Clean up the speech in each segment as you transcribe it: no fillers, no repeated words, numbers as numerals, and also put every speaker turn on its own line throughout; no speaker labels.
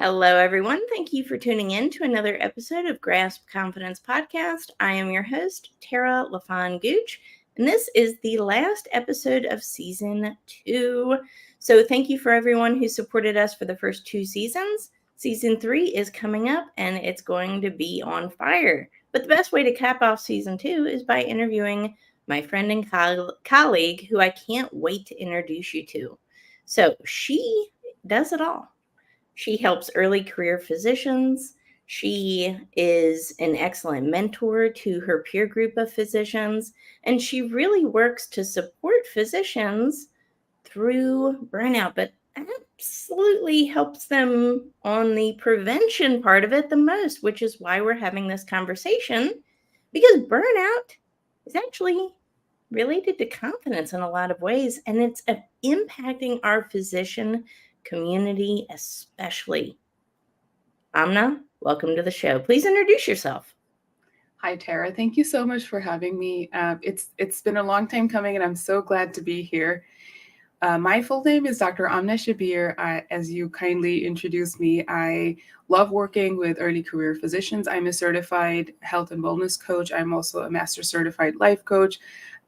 Hello, everyone. Thank you for tuning in to another episode of Grasp Confidence Podcast. I am your host, Tara LaFawn Gooch, and this is the last episode of season 2. So, thank you for everyone who supported us for the first 2 seasons. Season 3 is coming up, and it's going to be on fire. But the best way to cap off season 2 is by interviewing my friend and colleague who I can't wait to introduce you to. So, she does it all. She helps early career physicians. She is an excellent mentor to her peer group of physicians, and she really works to support physicians through burnout, but absolutely helps them on the prevention part of it the most, which is why we're having this conversation, because burnout is actually related to confidence in a lot of ways, and it's impacting our physician community especially. Amna, welcome to the show. Please introduce yourself.
Hi, Tara. Thank you so much for having me. It's been a long time coming, and I'm so glad to be here. My full name is Dr. Amna Shabbir. As you kindly introduced me, I love working with early career physicians. I'm a certified health and wellness coach. I'm also a master certified life coach.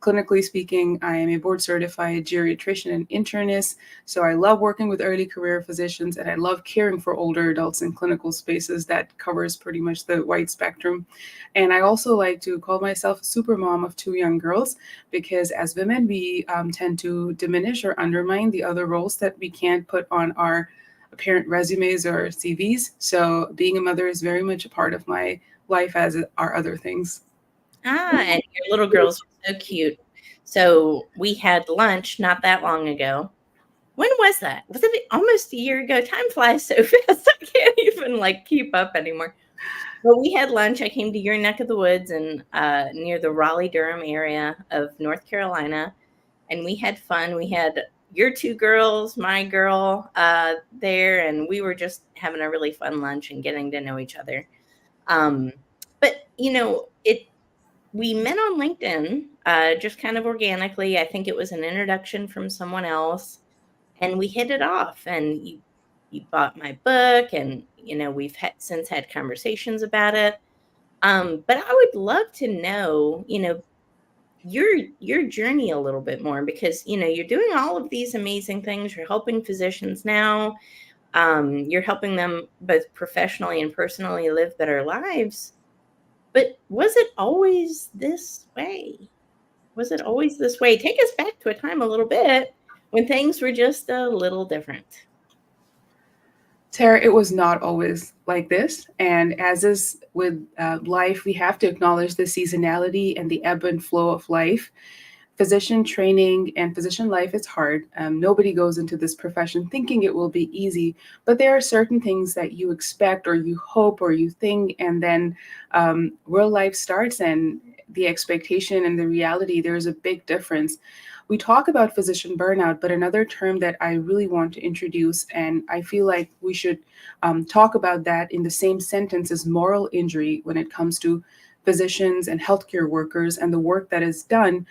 Clinically speaking, I am a board certified geriatrician and internist. So I love working with early career physicians, and I love caring for older adults in clinical spaces. That covers pretty much the wide spectrum. And I also like to call myself a super mom of 2 young girls, because as women, we tend to diminish or undermine the other roles that we can't put on our apparent resumes or CVs. So being a mother is very much a part of my life, as are other things.
And your little girls are so cute. So we had lunch not that long ago. When was that? Was it almost a year ago? Time flies so fast. I can't even keep up anymore. But we had lunch. I came to your neck of the woods and near the Raleigh-Durham area of North Carolina, and we had fun. We had your 2 girls, my girl there, and we were just having a really fun lunch and getting to know each other. But we met on LinkedIn just kind of organically. I think it was an introduction from someone else, and we hit it off. And you bought my book, and we've since had conversations about it. But I would love to know, your journey a little bit more, because you're doing all of these amazing things. You're helping physicians now. You're helping them both professionally and personally live better lives. But was it always this way? Was it always this way? Take us back to a time a little bit when things were just a little different.
Tara, it was not always like this. And as is with life, we have to acknowledge the seasonality and the ebb and flow of life. Physician training and physician life is hard. Nobody goes into this profession thinking it will be easy, but there are certain things that you expect or you hope or you think, and then real life starts, and the expectation and the reality, there's a big difference. We talk about physician burnout, but another term that I really want to introduce, and I feel like we should talk about that in the same sentence, is moral injury when it comes to physicians and healthcare workers and the work that is done.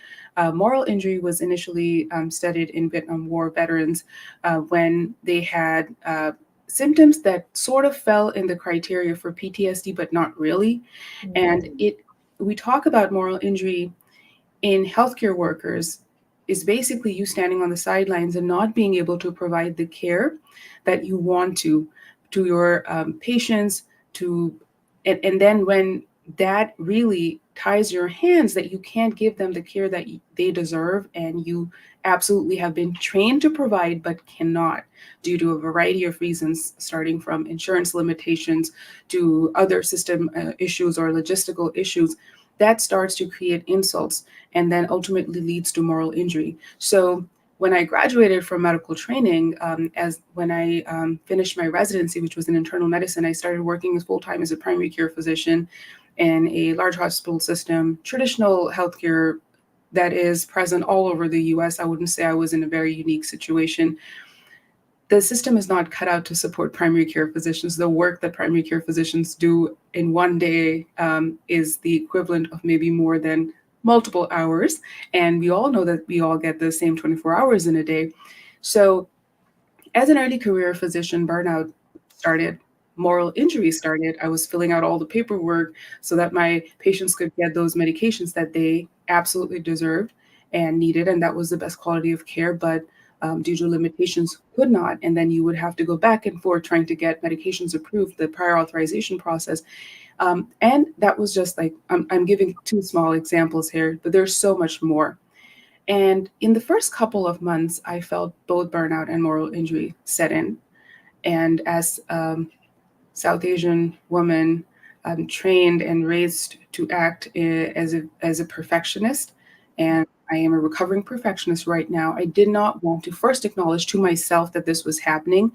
Moral injury was initially studied in Vietnam War veterans when they had symptoms that sort of fell in the criteria for PTSD, but not really. Mm-hmm. And we talk about moral injury in healthcare workers is basically you standing on the sidelines and not being able to provide the care that you want to your patients, and then when that really ties your hands, that you can't give them the care that they deserve and you absolutely have been trained to provide but cannot, due to a variety of reasons, starting from insurance limitations to other system issues or logistical issues, that starts to create insults and then ultimately leads to moral injury. So when I graduated from medical training, when I finished my residency, which was in internal medicine, I started working full-time as a primary care physician in a large hospital system, traditional healthcare that is present all over the US. I wouldn't say I was in a very unique situation. The system is not cut out to support primary care physicians. The work that primary care physicians do in one day is the equivalent of maybe more than multiple hours. And we all know that we all get the same 24 hours in a day. So as an early career physician, burnout started moral injury started, I was filling out all the paperwork so that my patients could get those medications that they absolutely deserved and needed, and that was the best quality of care. But due to limitations, could not. And then you would have to go back and forth trying to get medications approved, the prior authorization process. And that was just like, I'm giving two small examples here, but there's so much more. And in the first couple of months, I felt both burnout and moral injury set in. And as South Asian woman, trained and raised to act as a perfectionist, and I am a recovering perfectionist right now. I did not want to first acknowledge to myself that this was happening,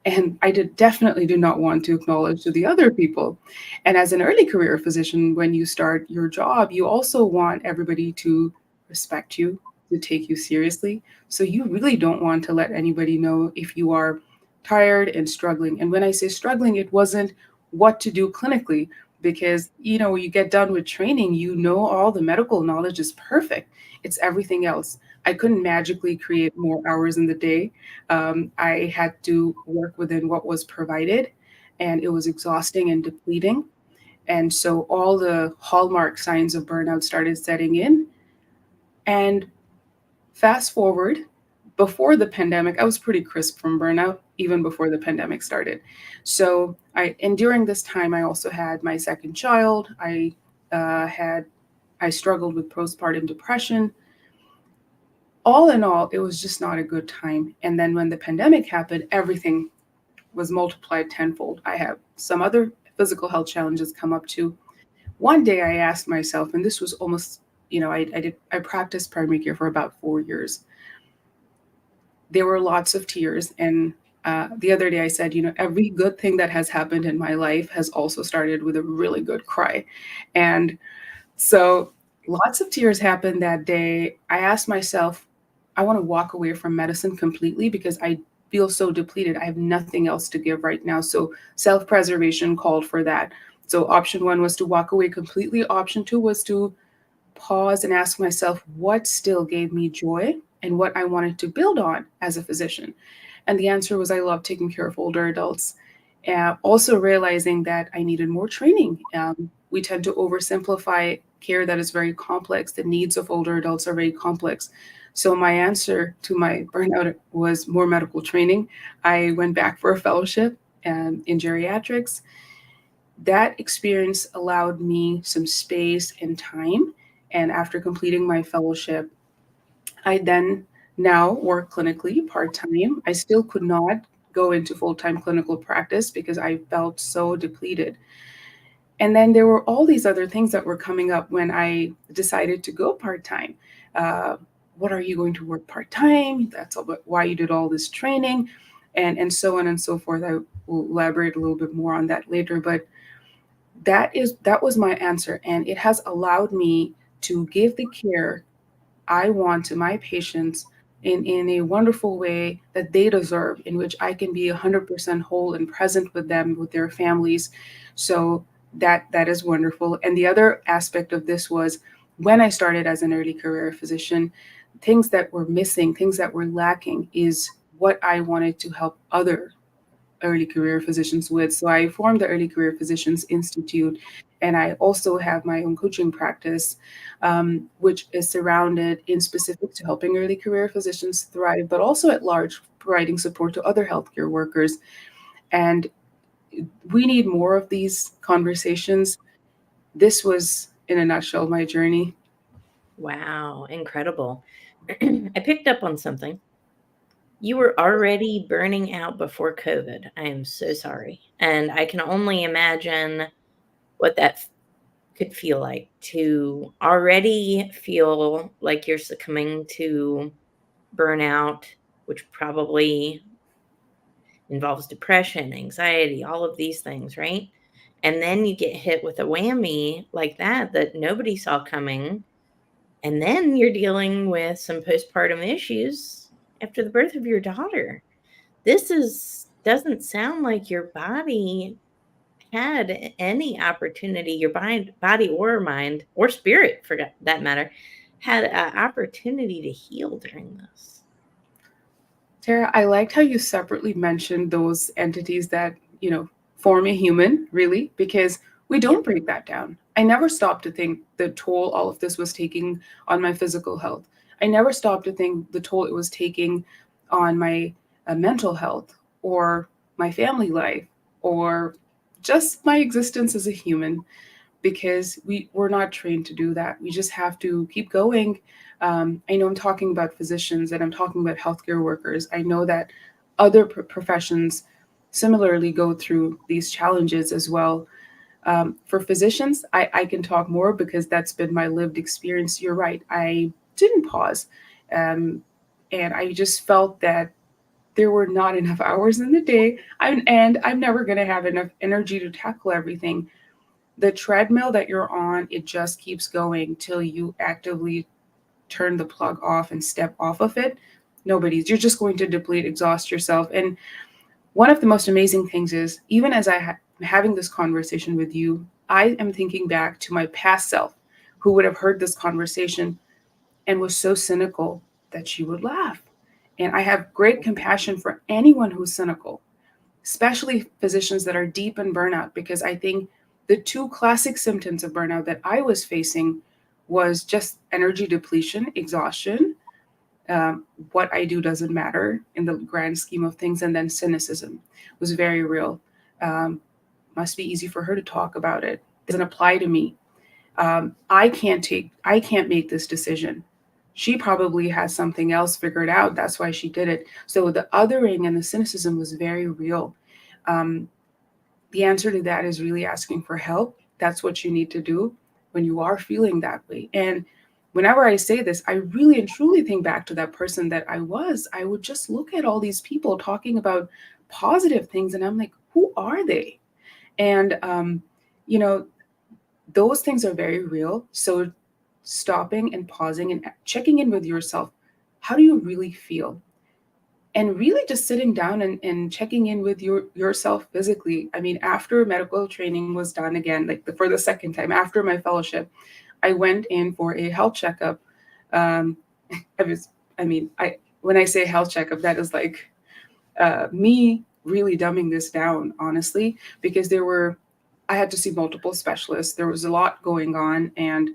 and I definitely do not want to acknowledge to the other people. And as an early career physician, when you start your job, you also want everybody to respect you, to take you seriously. So you really don't want to let anybody know if you are tired and struggling. And when I say struggling, it wasn't what to do clinically, because when you get done with training, all the medical knowledge is perfect. It's everything else. I couldn't magically create more hours in the day. I had to work within what was provided, and it was exhausting and depleting. And so all the hallmark signs of burnout started setting in. And fast forward, before the pandemic, I was pretty crisp from burnout, even before the pandemic started. And during this time, I also had my second child. I struggled with postpartum depression. All in all, it was just not a good time. And then when the pandemic happened, everything was multiplied tenfold. I have some other physical health challenges come up too. One day I asked myself, and this was almost, I practiced primary care for about 4 years. There were lots of tears. And the other day I said, every good thing that has happened in my life has also started with a really good cry. And so lots of tears happened that day. I asked myself, I want to walk away from medicine completely because I feel so depleted. I have nothing else to give right now. So self-preservation called for that. So option one was to walk away completely. Option two was to pause and ask myself what still gave me joy and what I wanted to build on as a physician. And the answer was I love taking care of older adults. Also realizing that I needed more training. We tend to oversimplify care that is very complex. The needs of older adults are very complex. So my answer to my burnout was more medical training. I went back for a fellowship in geriatrics. That experience allowed me some space and time. And after completing my fellowship, I then now work clinically part-time. I still could not go into full-time clinical practice because I felt so depleted. And then there were all these other things that were coming up when I decided to go part-time. What are you going to work part-time? That's why you did all this training, and so on and so forth. I will elaborate a little bit more on that later, but that was my answer, and it has allowed me to give the care I want to my patients in a wonderful way that they deserve, in which I can be 100% whole and present with them, with their families. So that is wonderful. And the other aspect of this was when I started as an early career physician, things that were missing, things that were lacking is what I wanted to help other early career physicians with. So I formed the Early Career Physicians Institute, and I also have my own coaching practice, which is surrounded in specific to helping early career physicians thrive, but also at large, providing support to other healthcare workers. And we need more of these conversations. This was, in a nutshell, my journey.
Wow, incredible. I picked up on something. You were already burning out before COVID. I am so sorry. And I can only imagine what that could feel like to already feel like you're succumbing to burnout, which probably involves depression, anxiety, all of these things, right? And then you get hit with a whammy like that nobody saw coming. And then you're dealing with some postpartum issues after the birth of your daughter. This doesn't sound like your body had any opportunity, your body or mind or spirit for that matter, had an opportunity to heal during this.
Tara, I liked how you separately mentioned those entities that, form a human, really, because we
Yep.
don't break that down. I never stopped to think the toll all of this was taking on my physical health. I never stopped to think the toll it was taking on my mental health or my family life or just my existence as a human, because we're not trained to do that. We just have to keep going. I know I'm talking about physicians and I'm talking about healthcare workers. I know that other professions similarly go through these challenges as well. For physicians, I can talk more because that's been my lived experience. You're right. I didn't pause. Um, and I just felt that there were not enough hours in the day. And I'm never going to have enough energy to tackle everything. The treadmill that you're on, it just keeps going till you actively turn the plug off and step off of it. You're just going to deplete, exhaust yourself. And one of the most amazing things is, even as I'm having this conversation with you, I am thinking back to my past self who would have heard this conversation and was so cynical that she would laugh. And I have great compassion for anyone who's cynical, especially physicians that are deep in burnout, because I think the two classic symptoms of burnout that I was facing was just energy depletion, exhaustion. What I do doesn't matter in the grand scheme of things, and then cynicism was very real. Um, must be easy for her to talk about it. It doesn't apply to me. I can't make this decision. She probably has something else figured out. That's why she did it. So the othering and the cynicism was very real. Um, the answer to that is really asking for help. That's what you need to do when you are feeling that way. And whenever I say this, I really and truly think back to that person that I was. I would just look at all these people talking about positive things, and I'm like, who are they? And, you know, those things are very real. So stopping and pausing and checking in with yourself. How do you really feel? And really just sitting down and checking in with yourself physically. I mean, after medical training was done again, like for the second time after my fellowship, I went in for a health checkup. Um, I was, I mean, I when I say health checkup, that is like me really dumbing this down, honestly, because I had to see multiple specialists. There was a lot going on, and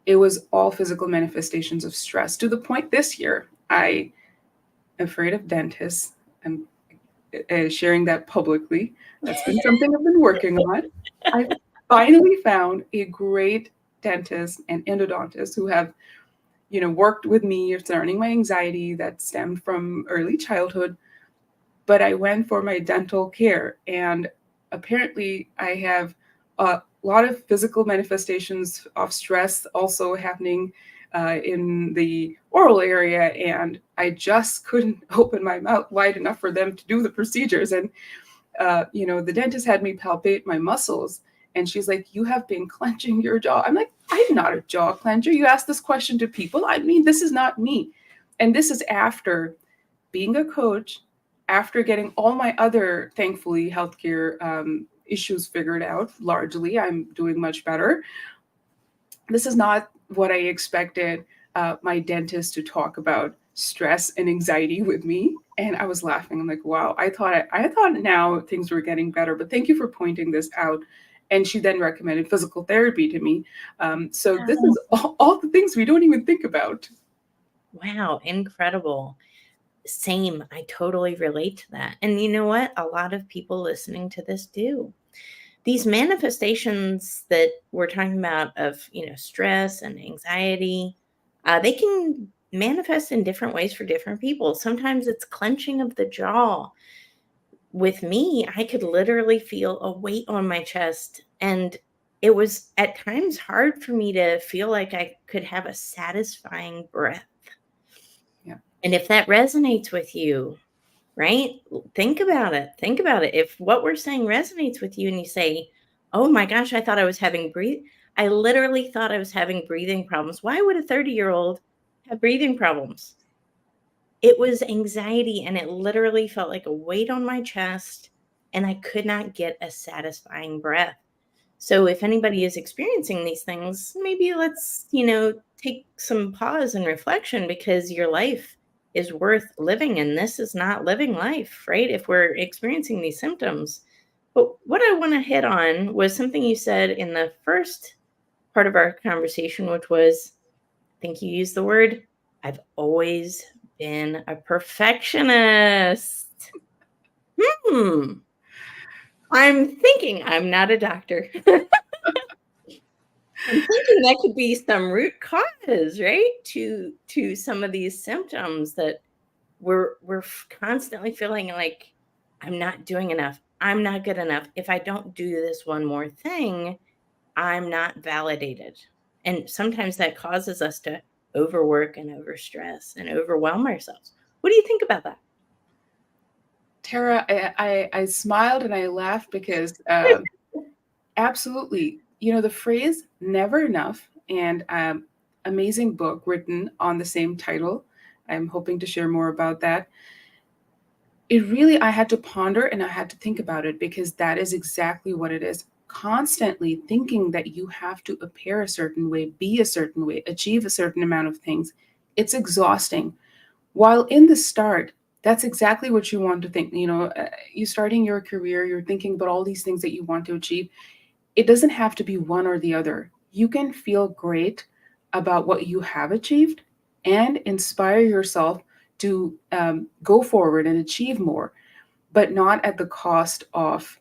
it was all physical manifestations of stress to the point this year I am afraid of dentists. I'm sharing that publicly. That's been something I've been working on. I finally found a great dentist and endodontist who have, worked with me surrounding my anxiety that stemmed from early childhood. But I went for my dental care, and apparently I have a lot of physical manifestations of stress also happening in the oral area, and I just couldn't open my mouth wide enough for them to do the procedures. And the dentist had me palpate my muscles, and she's like, "You have been clenching your jaw." I'm like, "I'm not a jaw clencher. You ask this question to people. I mean, this is not me." And this is after being a coach, after getting all my other, thankfully, healthcare issues figured out. Largely, I'm doing much better. This is not what I expected my dentist to talk about stress and anxiety with me. And I was laughing. I'm like, wow, I thought now things were getting better, but thank you for pointing this out. And she then recommended physical therapy to me. So this is all the things we don't even think about.
Wow, incredible. Same. I totally relate to that. And you know what? A lot of people listening to this do. These manifestations that we're talking about of, stress and anxiety, they can manifest in different ways for different people. Sometimes it's clenching of the jaw. With me, I could literally feel a weight on my chest, and it was at times hard for me to feel like I could have a satisfying breath.
Yeah.
And if that resonates with you, right? Think about it. Think about it. If what we're saying resonates with you and you say, "Oh my gosh, I literally thought I was having breathing problems." Why would a 30-year-old have breathing problems? It was anxiety, and it literally felt like a weight on my chest, and I could not get a satisfying breath. So if anybody is experiencing these things, maybe let's, take some pause and reflection, because your life is worth living and this is not living life, right? If we're experiencing these symptoms, But what I want to hit on was something you said in the first part of our conversation, which was, I think you used the word, I've always been a perfectionist. Hmm. I'm thinking I'm not a doctor. I'm thinking that could be some root cause, right? To some of these symptoms that we're constantly feeling like I'm not doing enough. I'm not good enough. If I don't do this one more thing, I'm not validated. And sometimes that causes us to overwork and overstress and overwhelm ourselves. What do you think about that?
Tara, I smiled and I laughed because absolutely, the phrase never enough and amazing book written on the same title. I'm hoping to share more about that. It really, I had to ponder and I had to think about it because that is exactly what it is. Constantly thinking that you have to appear a certain way, be a certain way, achieve a certain amount of things. It's exhausting. While in the start, that's exactly what you want to think. You starting your career, you're thinking about all these things that you want to achieve. It doesn't have to be one or the other. You can feel great about what you have achieved and inspire yourself to go forward and achieve more, but not at the cost of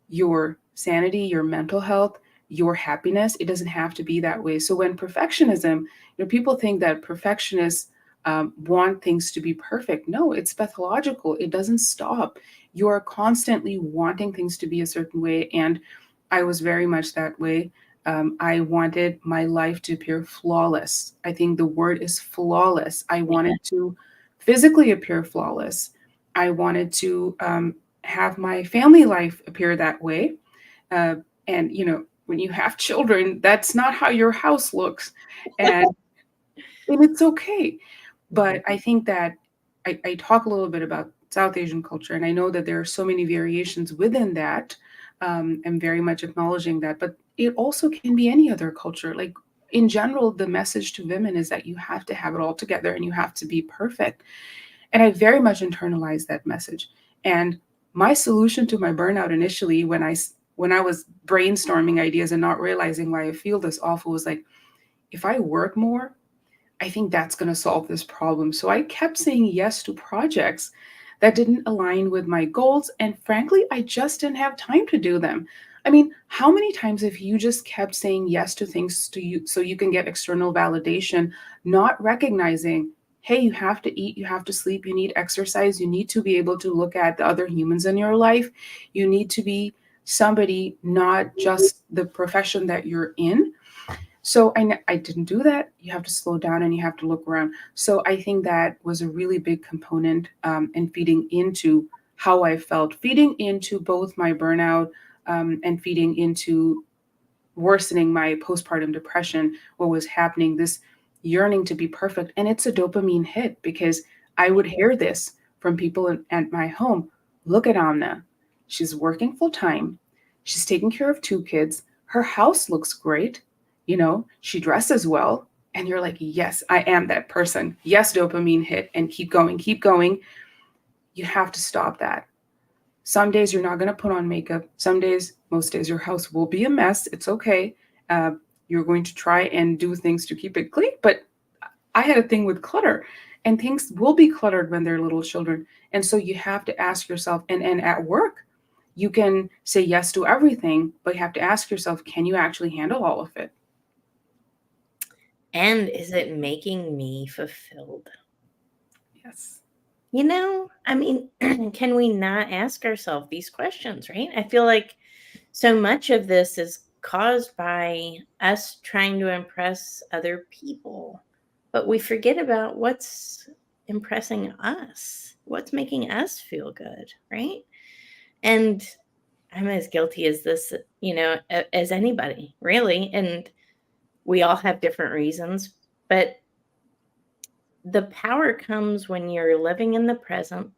your sanity, your mental health, your happiness. It doesn't have to be that way. So when perfectionism, people think that perfectionists want things to be perfect. No, it's pathological. It doesn't stop. You are constantly wanting things to be a certain way. And I was very much that way. I wanted my life to appear flawless. I think the word is flawless. I wanted to physically appear flawless. I wanted to have my family life appear that way. Uh, and, when you have children, that's not how your house looks. And, and it's okay.
Mhm.
But I think that I talk a little bit about South Asian culture, and I know that there are so many variations within that. I'm very much acknowledging that, but it also can be any other culture. Like in general, the message to women is that you have to have it all together and you have to be perfect. And I very much internalized that message. And my solution to my burnout initially, when I was brainstorming ideas and not realizing why I feel this awful, was like, if I work more, I think that's going to solve this problem. So I kept saying yes to projects that didn't align with my goals. And frankly, I just didn't have time to do them. I mean, how many times have you just kept saying yes to things to you so you can get external validation, not recognizing, hey, you have to eat, you have to sleep, you need exercise, you need to be able to look at the other humans in your life, you need to be somebody, not just the profession that you're in. So I didn't do that. You have to slow down and you have to look around. So I think that was a really big component in feeding into how I felt, feeding into both my burnout and feeding into worsening my postpartum depression, what was happening, this yearning to be perfect. And it's a dopamine hit because I would hear this from people at my home. Look at Amna. She's working full time. She's taking care of two kids. Her house looks great. She dresses well. And you're like, yes, I am that person. Yes, dopamine hit, and keep going, keep going. You have to stop that. Some days you're not going to put on makeup. Some days, most days, your house will be a mess. It's okay. Uh, you're going to try and do things to keep it clean. But I had a thing with clutter, and things will be cluttered when they're little children. And so you have to ask yourself, and at work, you can say yes to everything, but you have to ask yourself, can you actually handle all of it?
And is it making me fulfilled?
Yes.
I mean, can we not ask ourselves these questions, right? I feel like so much of this is caused by us trying to impress other people, but we forget about what's impressing us, what's making us feel good, right? And I'm as guilty as this, as anybody, really. And we all have different reasons, but the power comes when you're living in the present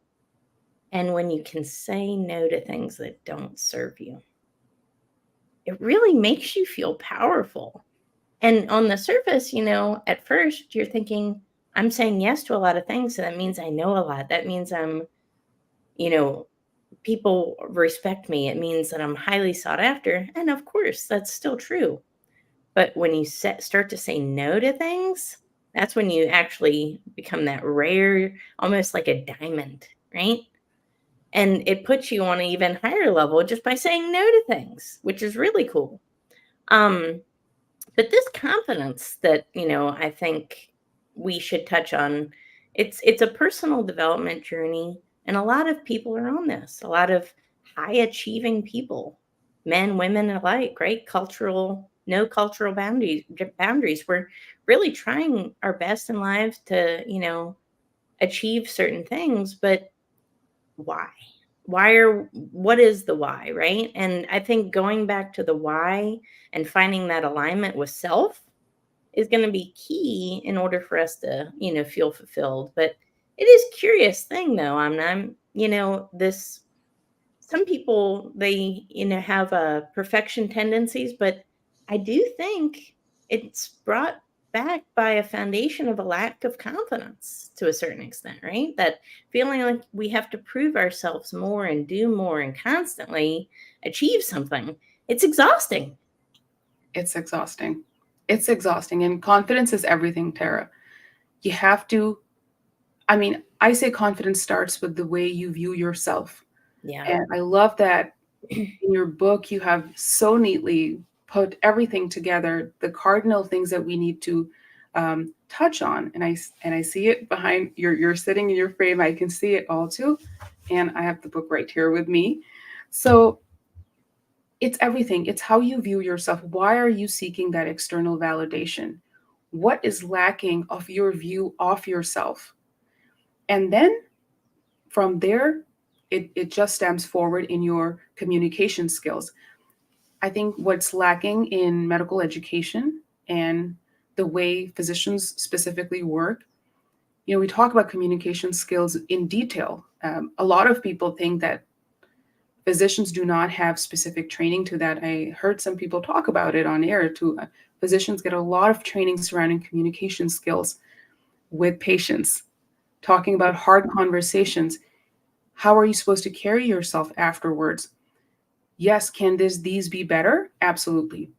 and when you can say no to things that don't serve you. It really makes you feel powerful. And on the surface, at first you're thinking, I'm saying yes to a lot of things. So that means I know a lot. That means I'm, you know, people respect me, it means that I'm highly sought after. And of course, that's still true. But when you start to say no to things, that's when you actually become that rare, almost like a diamond, right? And it puts you on an even higher level just by saying no to things, which is really cool. Um, but this confidence that, I think we should touch on, it's a personal development journey, and a lot of people are on this. A lot of high achieving people, men, women alike, right? No cultural boundaries. We're really trying our best in life to, achieve certain things, but why? What is the why, right? And I think going back to the why and finding that alignment with self is going to be key in order for us to, feel fulfilled. But it is a curious thing though. I'm this some people, they, have perfection tendencies, but I do think it's brought back by a foundation of a lack of confidence to a certain extent, right? That feeling like we have to prove ourselves more and do more and constantly achieve something. It's exhausting.
It's exhausting. It's exhausting. And confidence is everything, Tara. You have to, I mean, I say confidence starts with the way you view yourself.
Yeah.
And I love that in your book, you have so neatly put everything together, the cardinal things that we need to touch on. And I see it behind you're sitting in your frame. I can see it all too. And I have the book right here with me. So it's everything. It's how you view yourself. Why are you seeking that external validation? What is lacking of your view of yourself? And then from there, it just stems forward in your communication skills. I think what's lacking in medical education and the way physicians specifically work, we talk about communication skills in detail. A lot of people think that physicians do not have specific training to that. I heard some people talk about it on air too. Physicians get a lot of training surrounding communication skills with patients, talking about hard conversations. How are you supposed to carry yourself afterwards? Yes, can these be better? Absolutely.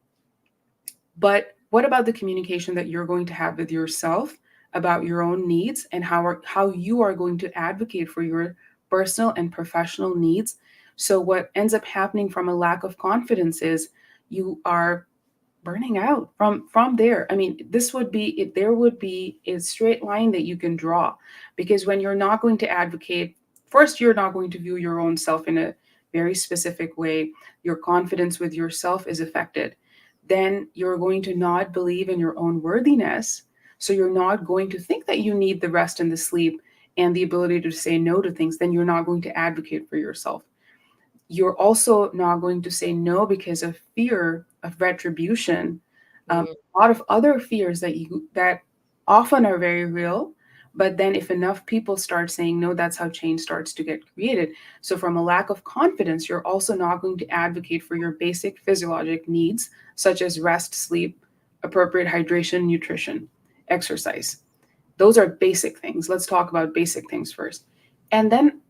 But what about the communication that you're going to have with yourself about your own needs and how you are going to advocate for your personal and professional needs? So what ends up happening from a lack of confidence is you are burning out from there. I mean, this would be if there would be a straight line that you can draw, because when you're not going to advocate, first you're not going to view your own self in a very specific way. Your confidence with yourself is affected. Then you're going to not believe in your own worthiness. So you're not going to think that you need the rest and the sleep and the ability to say no to things. Then you're not going to advocate for yourself. You're also not going to say no because of fear of retribution.
Mm,
A lot of other fears that often are very real. But then if enough people start saying no, that's how change starts to get created. So from a lack of confidence, you're also not going to advocate for your basic physiologic needs, such as rest, sleep, appropriate hydration, nutrition, exercise. Those are basic things. Let's talk about basic things first. And then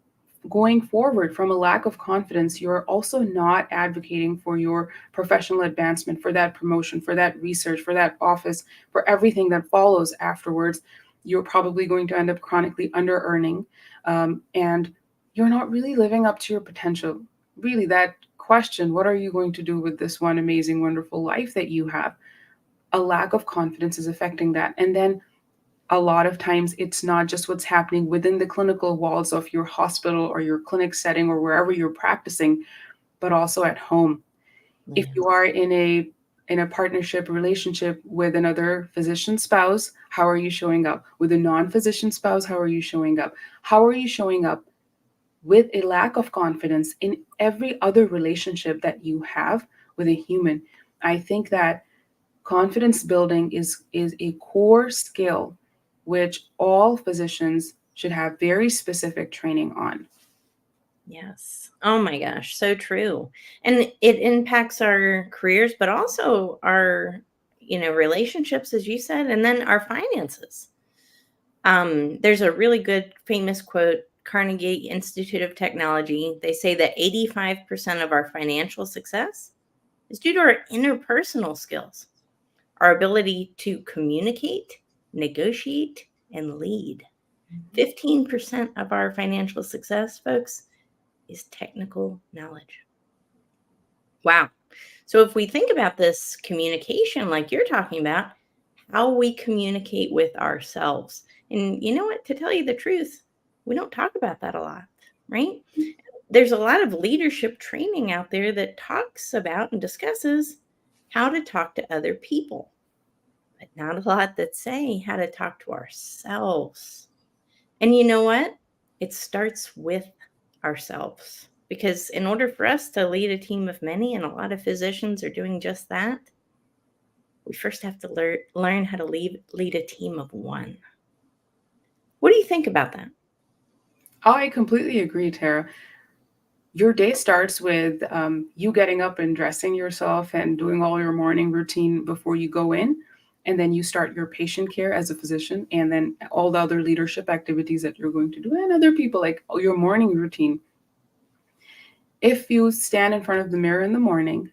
going forward from a lack of confidence, you're also not advocating for your professional advancement, for that promotion, for that research, for that office, for everything that follows afterwards. You're probably going to end up chronically under earning, and you're not really living up to your potential. Really, that question, what are you going to do with this one amazing, wonderful life that you have? A lack of confidence is affecting that. And then a lot of times it's not just what's happening within the clinical walls of your hospital or your clinic setting or wherever you're practicing, but also at home. If
yeah.
you are in a partnership relationship with another physician spouse, how are you showing up? With a non-physician spouse, how are you showing up? How are you showing up with a lack of confidence in every other relationship that you have with a human? I think that confidence building is a core skill which all physicians should have very specific training on.
Yes. Oh my gosh, so true. And it impacts our careers, but also our, relationships, as you said, and then our finances. There's a really good famous quote Carnegie Institute of Technology, they say that 85% of our financial success is due to our interpersonal skills, our ability to communicate, negotiate, and lead. 15% of our financial success, folks, is technical knowledge. Wow. So if we think about this communication, like you're talking about, how we communicate with ourselves. And you know what? To tell you the truth, we don't talk about that a lot, right? There's a lot of leadership training out there that talks about and discusses how to talk to other people, but not a lot that say how to talk to ourselves. And you know what? It starts with ourselves. Because in order for us to lead a team of many, and a lot of physicians are doing just that, we first have to learn how to lead a team of one. What do you think about that?
Oh, I completely agree, Tara. Your day starts with you getting up and dressing yourself and doing all your morning routine before you go in. And then you start your patient care as a physician, and then all the other leadership activities that you're going to do, and other people, like your morning routine. If you stand in front of the mirror in the morning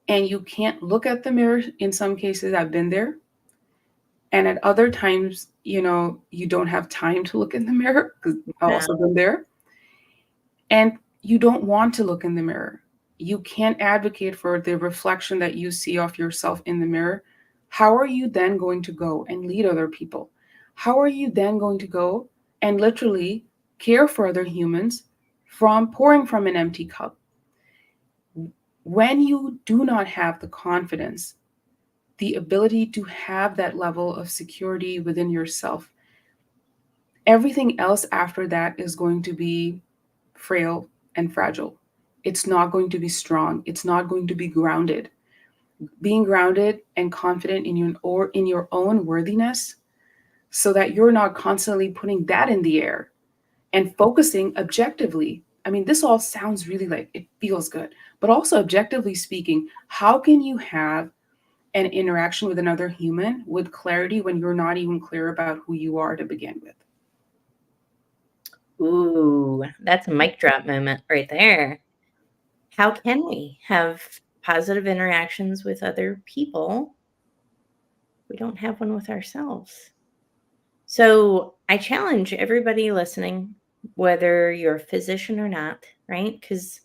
and you can't look at the mirror, in some cases, I've been there. And at other times, you don't have time to look in the mirror, because I've
Yeah.
also been there. And you don't want to look in the mirror. You can't advocate for the reflection that you see of yourself in the mirror. How are you then going to go and lead other people? How are you then going to go and literally care for other humans from pouring from an empty cup? When you do not have the confidence, the ability to have that level of security within yourself, everything else after that is going to be frail and fragile. It's not going to be strong. It's not going to be grounded. Being grounded and confident in your own worthiness, so that you're not constantly putting that in the air and focusing objectively. I mean, this all sounds really like it feels good, but also objectively speaking, how can you have an interaction with another human with clarity when you're not even clear about who you are to begin with?
Ooh, that's a mic drop moment right there. How can we have positive interactions with other people? We don't have one with ourselves. So I challenge everybody listening, whether you're a physician or not, right? Because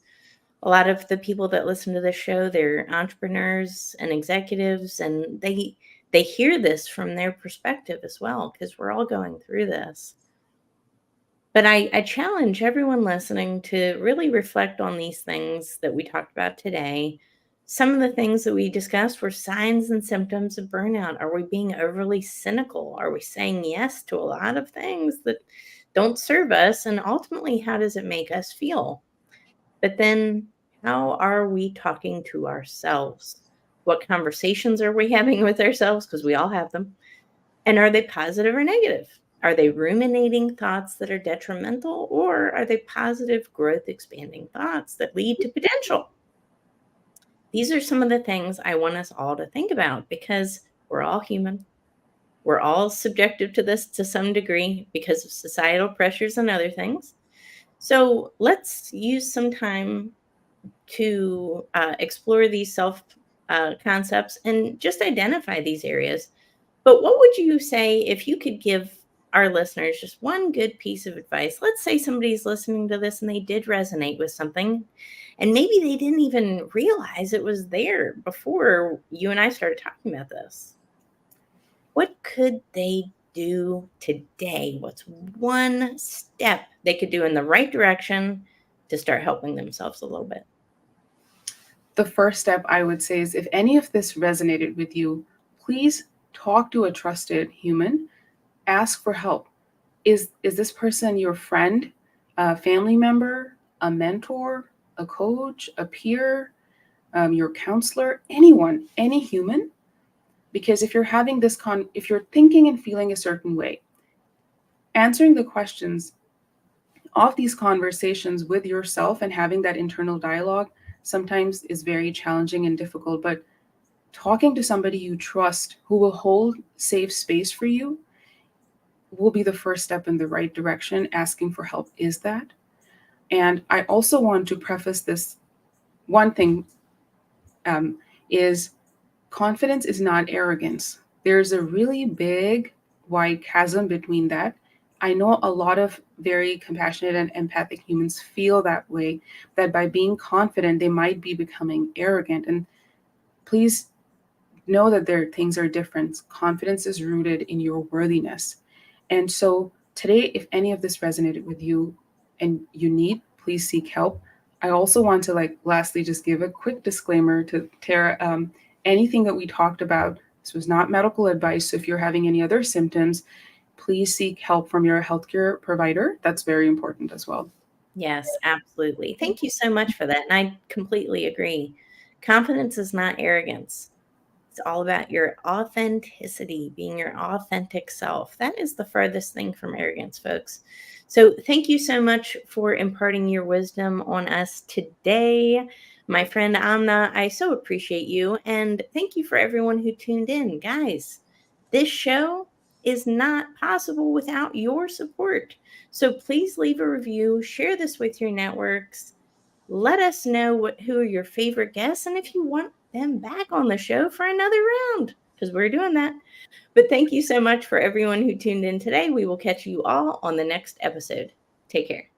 a lot of the people that listen to this show, they're entrepreneurs and executives, and they hear this from their perspective as well, because we're all going through this. But I challenge everyone listening to really reflect on these things that we talked about today. Some of the things that we discussed were signs and symptoms of burnout. Are we being overly cynical? Are we saying yes to a lot of things that don't serve us? And ultimately, how does it make us feel? But then, how are we talking to ourselves? What conversations are we having with ourselves? Because we all have them. And are they positive or negative? Are they ruminating thoughts that are detrimental, or are they positive, growth expanding thoughts that lead to potential? These are some of the things I want us all to think about, because we're all human. We're all subjective to this to some degree because of societal pressures and other things. So let's use some time to explore these self concepts and just identify these areas. But what would you say if you could give our listeners just one good piece of advice? Let's say somebody's listening to this and they did resonate with something, and maybe they didn't even realize it was there before you and I started talking about this. What could they do today? What's one step they could do in the right direction to start helping themselves a little bit?
The first step I would say is, if any of this resonated with you, please talk to a trusted human. Ask for help. Is this person your friend, a family member, a mentor, a coach, a peer, your counselor, anyone, any human? Because if you're having if you're thinking and feeling a certain way, answering the questions of these conversations with yourself and having that internal dialogue sometimes is very challenging and difficult. But talking to somebody you trust, who will hold safe space for you, will be the first step in the right direction. Asking for help is that. And I also want to preface this one thing um, is confidence is not arrogance. There's a really big, wide chasm between that. I know a lot of very compassionate and empathic humans feel that way, that by being confident, they might be becoming arrogant. And please know that things are different. Confidence is rooted in your worthiness. And so today, if any of this resonated with you and you need, please seek help. I also want to lastly just give a quick disclaimer to Tara. Anything that we talked about, this was not medical advice. So if you're having any other symptoms, please seek help from your healthcare provider. That's very important as well.
Yes, absolutely. Thank you so much for that. And I completely agree. Confidence is not arrogance. It's all about your authenticity, being your authentic self. That is the furthest thing from arrogance, folks. So, thank you so much for imparting your wisdom on us today. My friend Amna, I so appreciate you. And thank you for everyone who tuned in. Guys, this show is not possible without your support. So, please leave a review, share this with your networks. Let us know who are your favorite guests and if you want them back on the show for another round, because we're doing that. But thank you so much for everyone who tuned in today. We will catch you all on the next episode. Take care.